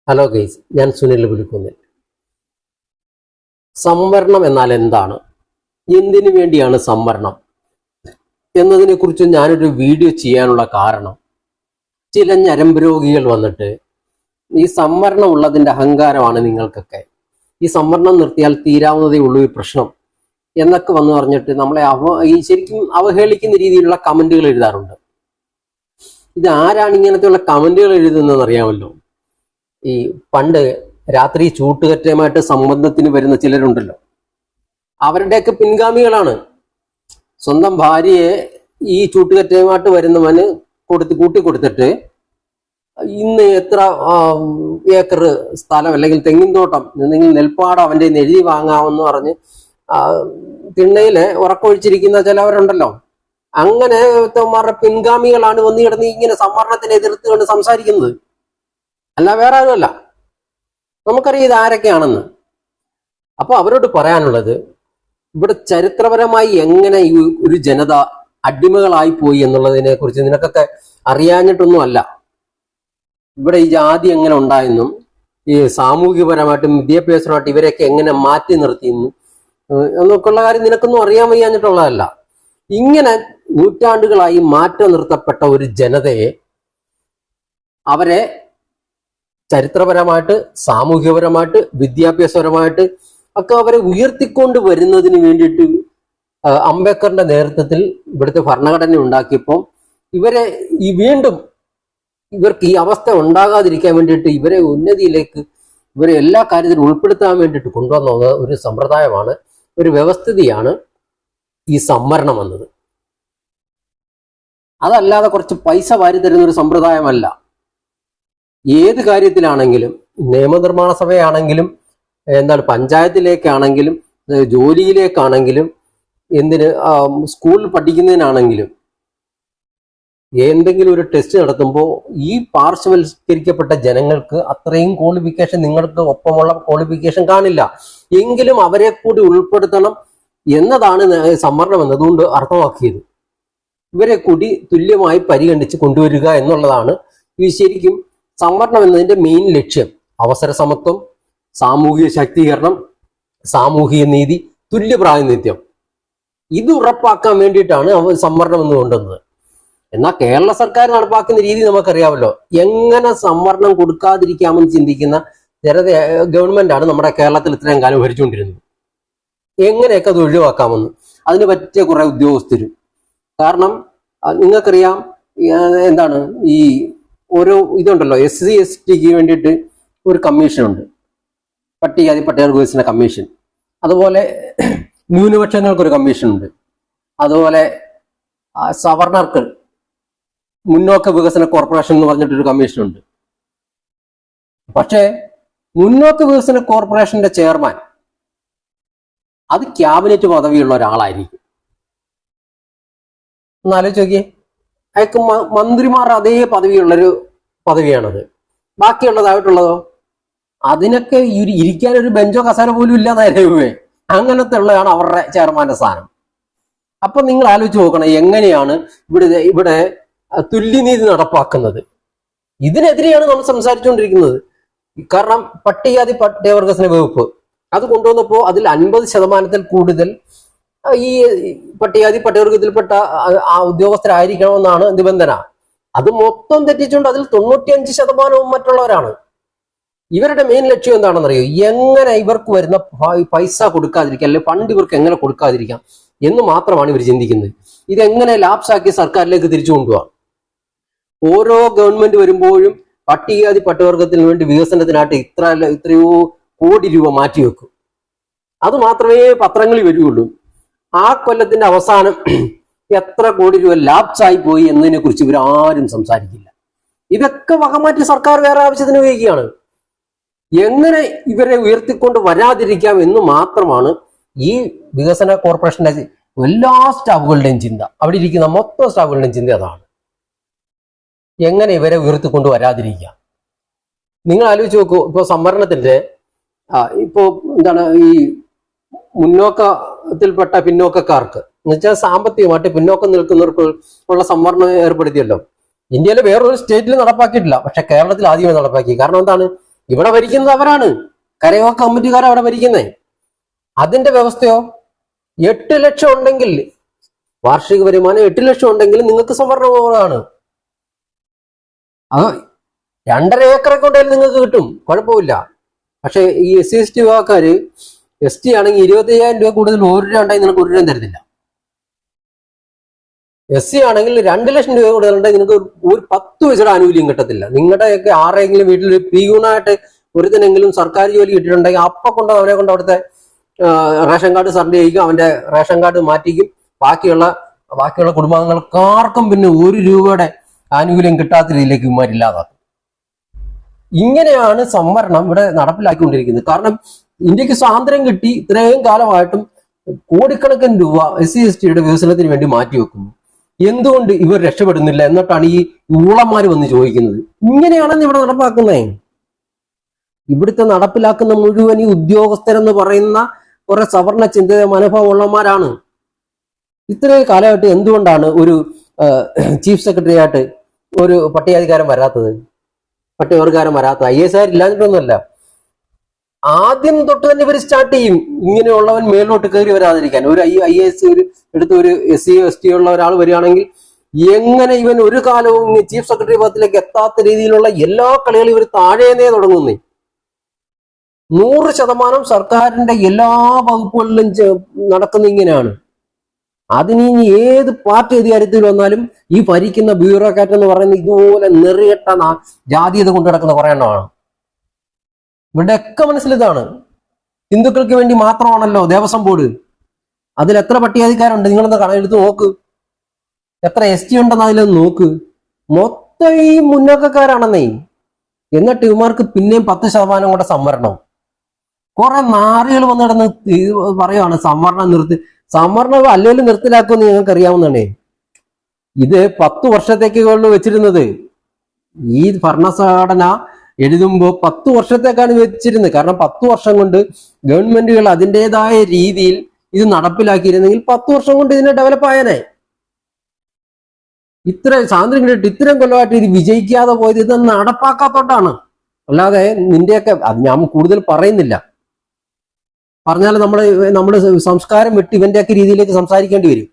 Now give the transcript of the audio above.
Hello guys, ഞാൻ സുനിൽ വിളിക്കുന്നിൽ. സംവരണം എന്നാൽ എന്താണ്, എന്തിനു വേണ്ടിയാണ് സംവരണം എന്നതിനെ കുറിച്ച് ഞാനൊരു വീഡിയോ ചെയ്യാനുള്ള കാരണം, ചില ഞരമ്പ് രോഗികൾ വന്നിട്ട് ഈ സംവരണം ഉള്ളതിന്റെ അഹങ്കാരമാണ് നിങ്ങൾക്കൊക്കെ, ഈ സംവരണം നിർത്തിയാൽ തീരാവുന്നതേ ഉള്ളൂ ഈ പ്രശ്നം എന്നൊക്കെ വന്ന് പറഞ്ഞിട്ട് നമ്മളെ ശരിക്കും അവഹേളിക്കുന്ന രീതിയിലുള്ള കമന്റുകൾ എഴുതാറുണ്ട്. ഇത് ആരാണ് ഇങ്ങനത്തെയുള്ള കമന്റുകൾ എഴുതുന്നതെന്ന് അറിയാമല്ലോ. ഈ പണ്ട് രാത്രി ചൂട്ടുകറ്റയുമായിട്ട് സംബന്ധത്തിന് വരുന്ന ചിലരുണ്ടല്ലോ, അവരുടെയൊക്കെ പിൻഗാമികളാണ്. സ്വന്തം ഭാര്യയെ ഈ ചൂട്ടുകറ്റയുമായിട്ട് വരുന്നവന് കൂട്ടിക്കൊടുത്തിട്ട് ഇന്ന് എത്ര ഏക്കർ സ്ഥലം അല്ലെങ്കിൽ തെങ്ങിൻ തോട്ടം എന്തെങ്കിലും നെൽപ്പാടം അവൻ്റെ എഴുതി വാങ്ങാമെന്ന് പറഞ്ഞ് തിണ്ണയില് ഉറക്കൊഴിച്ചിരിക്കുന്ന ചിലവരുണ്ടല്ലോ. അങ്ങനെ പിൻഗാമികളാണ് വന്നു കിടന്ന് ഇങ്ങനെ സംവരണത്തിനെ എതിർത്തുകൊണ്ട് സംസാരിക്കുന്നത്. അല്ല വേറെ ആരുമല്ല, നമുക്കറിയാം ഇത് ആരൊക്കെയാണെന്ന്. അപ്പൊ അവരോട് പറയാനുള്ളത്, ഇവിടെ ചരിത്രപരമായി എങ്ങനെ ഈ ഒരു ജനത അടിമകളായി പോയി എന്നുള്ളതിനെ കുറിച്ച് നിനക്കൊക്കെ അറിയാഞ്ഞിട്ടൊന്നും അല്ല. ഇവിടെ ഈ ജാതി എങ്ങനെ ഉണ്ടായെന്നും ഈ സാമൂഹികപരമായിട്ടും വിദ്യാഭ്യാസപരമായിട്ടും ഇവരെയൊക്കെ എങ്ങനെ മാറ്റി നിർത്തിയെന്നും എന്നൊക്കെയുള്ള കാര്യം നിനക്കൊന്നും അറിയാൻ വയ്യാഞ്ഞിട്ടുള്ളതല്ല. ഇങ്ങനെ നൂറ്റാണ്ടുകളായി മാറ്റി നിർത്തപ്പെട്ട ഒരു ജനതയെ, അവരെ ചരിത്രപരമായിട്ട് സാമൂഹികപരമായിട്ട് വിദ്യാഭ്യാസപരമായിട്ട് ഒക്കെ അവരെ ഉയർത്തിക്കൊണ്ട് വരുന്നതിന് വേണ്ടിയിട്ട് അംബേദ്കറിന്റെ നേതൃത്വത്തിൽ ഇവിടുത്തെ ഭരണഘടന ഉണ്ടാക്കിയപ്പോൾ ഇവരെ വീണ്ടും ഇവർക്ക് ഈ അവസ്ഥ ഉണ്ടാകാതിരിക്കാൻ വേണ്ടിയിട്ട് ഇവരെ ഉന്നതിയിലേക്ക്, ഇവരെ എല്ലാ കാര്യത്തിലും ഉൾപ്പെടുത്താൻ വേണ്ടിയിട്ട് കൊണ്ടുവന്ന ഒരു സമ്പ്രദായമാണ്, ഒരു വ്യവസ്ഥിതിയാണ് ഈ സംവരണം എന്നത്. അതല്ലാതെ കുറച്ച് പൈസ വാരി തരുന്ന ഒരു സമ്പ്രദായമല്ല. ഏത് കാര്യത്തിലാണെങ്കിലും, നിയമനിർമ്മാണ സഭയാണെങ്കിലും, പഞ്ചായത്തിലേക്കാണെങ്കിലും, ജോലിയിലേക്കാണെങ്കിലും, സ്കൂളിൽ പഠിക്കുന്നതിനാണെങ്കിലും, എന്തെങ്കിലും ഒരു ടെസ്റ്റ് നടത്തുമ്പോൾ ഈ പാർശ്വവൽക്കരിക്കപ്പെട്ട ജനങ്ങൾക്ക് അത്രയും ക്വാളിഫിക്കേഷൻ നിങ്ങൾക്ക് ഒപ്പമുള്ള ക്വാളിഫിക്കേഷൻ കാണില്ല, എങ്കിലും അവരെ കൂടി ഉൾപ്പെടുത്തണം എന്നതാണ് സംവരണം എന്നതുകൊണ്ട് അർത്ഥമാക്കിയത്. ഇവരെ കൂടി തുല്യമായി പരിഗണിച്ച് കൊണ്ടുവരിക എന്നുള്ളതാണ് ഈ ശരിക്കും സംവരണം എന്നതിന്റെ മെയിൻ ലക്ഷ്യം. അവസര സമത്വം, സാമൂഹിക ശാക്തീകരണം, സാമൂഹിക നീതി, തുല്യ പ്രാതിനിധ്യം, ഇത് ഉറപ്പാക്കാൻ വേണ്ടിയിട്ടാണ് സംവരണം എന്ന് കൊണ്ടുവന്നത്. എന്നാൽ കേരള സർക്കാർ നടപ്പാക്കുന്ന രീതി നമുക്കറിയാമല്ലോ. എങ്ങനെ സംവരണം കൊടുക്കാതിരിക്കാമെന്ന് ചിന്തിക്കുന്ന ഗവൺമെന്റാണ് നമ്മുടെ കേരളത്തിൽ ഇത്രയും കാലം ഭരിച്ചുകൊണ്ടിരുന്നത്. എങ്ങനെയൊക്കെ അത് ഒഴിവാക്കാമെന്ന് അതിന് പറ്റിയ കുറെ ഉദ്യോഗസ്ഥരും. കാരണം നിങ്ങൾക്കറിയാം, ഈ ഓരോ ഇതുണ്ടല്ലോ, SC ST വേണ്ടിയിട്ട് ഒരു കമ്മീഷനുണ്ട്, പട്ടികജാതി പട്ടികവർഗ വികസന കമ്മീഷൻ. അതുപോലെ ന്യൂനപക്ഷങ്ങൾക്കൊരു കമ്മീഷനുണ്ട്. അതുപോലെ സവർണർക്ക് മുന്നോക്ക വികസന കോർപ്പറേഷൻ എന്ന് പറഞ്ഞിട്ടൊരു കമ്മീഷനുണ്ട്. പക്ഷേ മുന്നോക്ക വികസന കോർപ്പറേഷന്റെ ചെയർമാൻ അത് ക്യാബിനറ്റ് പദവിയുള്ള ഒരാളായിരിക്കും. ഒന്നാലോചിച്ച് നോക്കിയേ, അയാൾക്ക് മന്ത്രിമാർ അതേ പദവിയുള്ളൊരു പദവിയാണത്. ബാക്കിയുള്ളതായിട്ടുള്ളതോ അതിനൊക്കെ ഇരിക്കാനൊരു ബെഞ്ചോ കസേര പോലും ഇല്ലാതായിരുന്നേ. അങ്ങനത്തെ ഉള്ളതാണ് അവരുടെ ചെയർമാന്റെ സ്ഥാനം. അപ്പൊ നിങ്ങൾ ആലോചിച്ച് നോക്കണം, എങ്ങനെയാണ് ഇവിടെ തുല്യനീതി നടപ്പാക്കുന്നത്. ഇതിനെതിരെയാണ് നമ്മൾ സംസാരിച്ചുകൊണ്ടിരിക്കുന്നത്. കാരണം പട്ടികജാതി പട്ടികവർഗ വകുപ്പ് അത് കൊണ്ടുവന്നപ്പോൾ അതിൽ 50% കൂടുതൽ ഈ പട്ടികജാതി പട്ടികവർഗത്തിൽപ്പെട്ട ഉദ്യോഗസ്ഥരായിരിക്കണമെന്നാണ് നിബന്ധന. അത് മൊത്തം തെറ്റിച്ചുകൊണ്ട് അതിൽ 95% മറ്റുള്ളവരാണ്. ഇവരുടെ മെയിൻ ലക്ഷ്യം എന്താണെന്നറിയോ? എങ്ങനെ ഇവർക്ക് വരുന്ന പൈസ കൊടുക്കാതിരിക്കാം, അല്ലെങ്കിൽ ഫണ്ട് ഇവർക്ക് എങ്ങനെ കൊടുക്കാതിരിക്കാം എന്ന് മാത്രമാണ് ഇവർ ചിന്തിക്കുന്നത്. ഇതെങ്ങനെ ലാപ്സാക്കി സർക്കാരിലേക്ക് തിരിച്ചു കൊണ്ടുപോകാം. ഓരോ ഗവൺമെന്റ് വരുമ്പോഴും പട്ടികജാതി പട്ടികവർഗത്തിന് വേണ്ടി വികസനത്തിനായിട്ട് ഇത്രയോ കോടി രൂപ മാറ്റിവെക്കും. അത് മാത്രമേ പത്രങ്ങളിൽ വരികയുള്ളൂ. ആ കൊല്ലത്തിന്റെ അവസാനം എത്ര കോടി രൂപ ലാപ്സായി പോയി എന്നതിനെ കുറിച്ച് ഇവരാരും സംസാരിക്കില്ല. ഇതൊക്കെ വകമാറ്റി സർക്കാർ വേറെ ആവശ്യത്തിന് ഉപയോഗിക്കുകയാണ്. എങ്ങനെ ഇവരെ ഉയർത്തിക്കൊണ്ട് വരാതിരിക്കാം എന്ന് മാത്രമാണ് ഈ വികസന കോർപ്പറേഷന്റെ എല്ലാ സ്റ്റാഫുകളുടെയും ചിന്ത. അവിടെ ഇരിക്കുന്ന മൊത്തം സ്റ്റാഫുകളുടെയും ചിന്ത അതാണ്, എങ്ങനെ ഇവരെ ഉയർത്തിക്കൊണ്ട് വരാതിരിക്കാം. നിങ്ങൾ ആലോചിച്ച് നോക്കൂ, ഇപ്പൊ സംവരണത്തിന്റെ ഈ മുന്നോക്കത്തിൽപ്പെട്ട പിന്നോക്കക്കാർക്ക് എന്നുവെച്ചാൽ സാമ്പത്തികമായിട്ട് പിന്നോക്കം നിൽക്കുന്നവർക്ക് ഉള്ള സംവരണം ഏർപ്പെടുത്തിയല്ലോ. ഇന്ത്യയിലെ വേറൊരു സ്റ്റേറ്റിൽ നടപ്പാക്കിയിട്ടില്ല, പക്ഷെ കേരളത്തിൽ ആദ്യമേ നടപ്പാക്കി. കാരണം എന്താണ്? ഇവിടെ ഭരിക്കുന്നത് അവരാണ്, കരയോ കമ്മിറ്റിക്കാർ അവിടെ ഭരിക്കുന്നത്. അതിന്റെ വ്യവസ്ഥയോ 8 ലക്ഷം ഉണ്ടെങ്കിൽ, വാർഷിക വരുമാനം 8 ലക്ഷം ഉണ്ടെങ്കിൽ നിങ്ങൾക്ക് സംവരണമാണ്. അത് 2.5 ഏക്കറൊക്കെ ഉണ്ടെങ്കിൽ നിങ്ങൾക്ക് കിട്ടും, കുഴപ്പമില്ല. പക്ഷെ ഈ SC/ST വിഭാഗക്കാര് ST ആണെങ്കിൽ 25,000 രൂപ കൂടുതൽ 1 രൂപ ഉണ്ടെങ്കിൽ നിങ്ങൾക്ക് 1 രൂപ തരുന്നില്ല. SC ആണെങ്കിൽ 2 ലക്ഷം രൂപ കൂടുതലുണ്ടെങ്കിൽ നിങ്ങൾക്ക് ഒരു 10 പൈസയുടെ ആനുകൂല്യം കിട്ടത്തില്ല. നിങ്ങളുടെയൊക്കെ ആരെങ്കിലും വീട്ടിൽ പിയൂണായിട്ട് ഒരുത്തിനെങ്കിലും സർക്കാർ ജോലി കിട്ടിയിട്ടുണ്ടെങ്കിൽ അപ്പൊ കൊണ്ട് അവനെ കൊണ്ട് അവിടുത്തെ റേഷൻ കാർഡ് സർവേ ചെയ്യിക്കും, അവന്റെ റേഷൻ കാർഡ് മാറ്റിക്കും. ബാക്കിയുള്ള കുടുംബാംഗങ്ങൾക്കാർക്കും പിന്നെ 1 രൂപയുടെ ആനുകൂല്യം കിട്ടാത്ത രീതിയിലേക്ക് ഇവന്മാരില്ലാതാക്കും. ഇങ്ങനെയാണ് സംവരണം ഇവിടെ നടപ്പിലാക്കിക്കൊണ്ടിരിക്കുന്നത്. കാരണം ഇന്ത്യക്ക് സ്വാതന്ത്ര്യം കിട്ടി ഇത്രയും കാലമായിട്ടും കോടിക്കണക്കിന് രൂപ SC/STയുടെ വികസനത്തിന് വേണ്ടി മാറ്റിവെക്കുന്നു. എന്തുകൊണ്ട് ഇവർ രക്ഷപ്പെടുന്നില്ല എന്നിട്ടാണ് ഈ ഊളന്മാര് വന്ന് ചോദിക്കുന്നത്. ഇങ്ങനെയാണെന്ന് ഇവിടെ നടപ്പാക്കുന്നേ. ഇവിടുത്തെ നടപ്പിലാക്കുന്ന മുഴുവൻ ഈ ഉദ്യോഗസ്ഥരെന്ന് പറയുന്ന കുറെ സവർണ ചിന്ത മനോഭാവമുള്ളവന്മാരാണ്. ഇത്രയും കാലമായിട്ട് എന്തുകൊണ്ടാണ് ഒരു ചീഫ് സെക്രട്ടറി ആയിട്ട് ഒരു പട്ടികജാതിക്കാരൻ വരാത്തത്? പട്ടികവർഗക്കാരൻ വരാത്തത് IAS ഇല്ലാഞ്ഞിട്ടൊന്നുമല്ല. ആദ്യം തൊട്ട് തന്നെ ഇവർ സ്റ്റാർട്ട് ചെയ്യും ഇങ്ങനെയുള്ളവൻ മേലോട്ട് കയറി വരാതിരിക്കാൻ. ഒരു IAS എടുത്ത് ഒരു SC/ST ഉള്ള ഒരാൾ വരികയാണെങ്കിൽ എങ്ങനെ ഇവൻ ഒരു കാലവും ചീഫ് സെക്രട്ടറി പദത്തിലേക്ക് എത്താത്ത രീതിയിലുള്ള എല്ലാ കളികളും ഇവർ താഴേന്നേ തുടങ്ങുന്നേ. 100% സർക്കാരിന്റെ എല്ലാ വകുപ്പുകളിലും നടക്കുന്ന ഇങ്ങനെയാണ്. അതിന് ഇനി ഏത് പാർട്ടി അധികാരത്തിൽ വന്നാലും ഈ ഭരിക്കുന്ന ബ്യൂറോക്രാറ്റ് എന്ന് പറയുന്നത് ഇതുപോലെ നെറിയട്ട ജാതീയത കൊണ്ടു നടക്കുന്ന കുറെ എണ്ണമാണ്. ഇവിടെയൊക്കെ മനസ്സിലിതാണ്. ഹിന്ദുക്കൾക്ക് വേണ്ടി മാത്രമാണല്ലോ ദേവസ്വം ബോർഡ്. അതിൽ എത്ര പട്ടികജാതിക്കാരുണ്ട് നിങ്ങളൊന്ന് കണക്കെടുത്ത് നോക്ക്. എത്ര ST ഉണ്ടെന്ന് അതിലൊന്ന് നോക്ക്. മൊത്തം ഈ മുന്നോക്കക്കാരാണെന്നേ. എന്നിട്ട് ഇവന്മാർക്ക് പിന്നെയും 10% കൂടെ സംവരണം. കുറെ നാറികൾ വന്ന് കിടന്ന് പറയുവാണ് സംവരണം സംവരണം അല്ലെങ്കിൽ നിർത്തലാക്കുമെന്ന് ഞങ്ങൾക്ക് അറിയാവുന്നതാണേ. ഇത് 10 വർഷത്തേക്കുള്ള വെച്ചിരുന്നത്. ഈ ഭരണഘടന എഴുതുമ്പോൾ 10 വർഷത്തേക്കാണ് വെച്ചിരുന്നത്. കാരണം 10 വർഷം കൊണ്ട് ഗവൺമെന്റുകൾ അതിൻ്റെതായ രീതിയിൽ ഇത് നടപ്പിലാക്കിയിരുന്നെങ്കിൽ 10 വർഷം കൊണ്ട് ഇതിനെ ഡെവലപ്പ് ആയനെ. ഇത്ര സ്വാതന്ത്ര്യം കിട്ടിയിട്ട് ഇത്രയും കൊല്ലമായിട്ട് ഇത് വിജയിക്കാതെ പോയത് ഇത് നടപ്പാക്കാത്തോണ്ടാണ്. അല്ലാതെ നിന്റെയൊക്കെ അത് ഞാൻ കൂടുതൽ പറയുന്നില്ല. പറഞ്ഞാൽ നമ്മുടെ സംസ്കാരം വിട്ട് ഇവന്റെയൊക്കെ രീതിയിലേക്ക് സംസാരിക്കേണ്ടി വരും.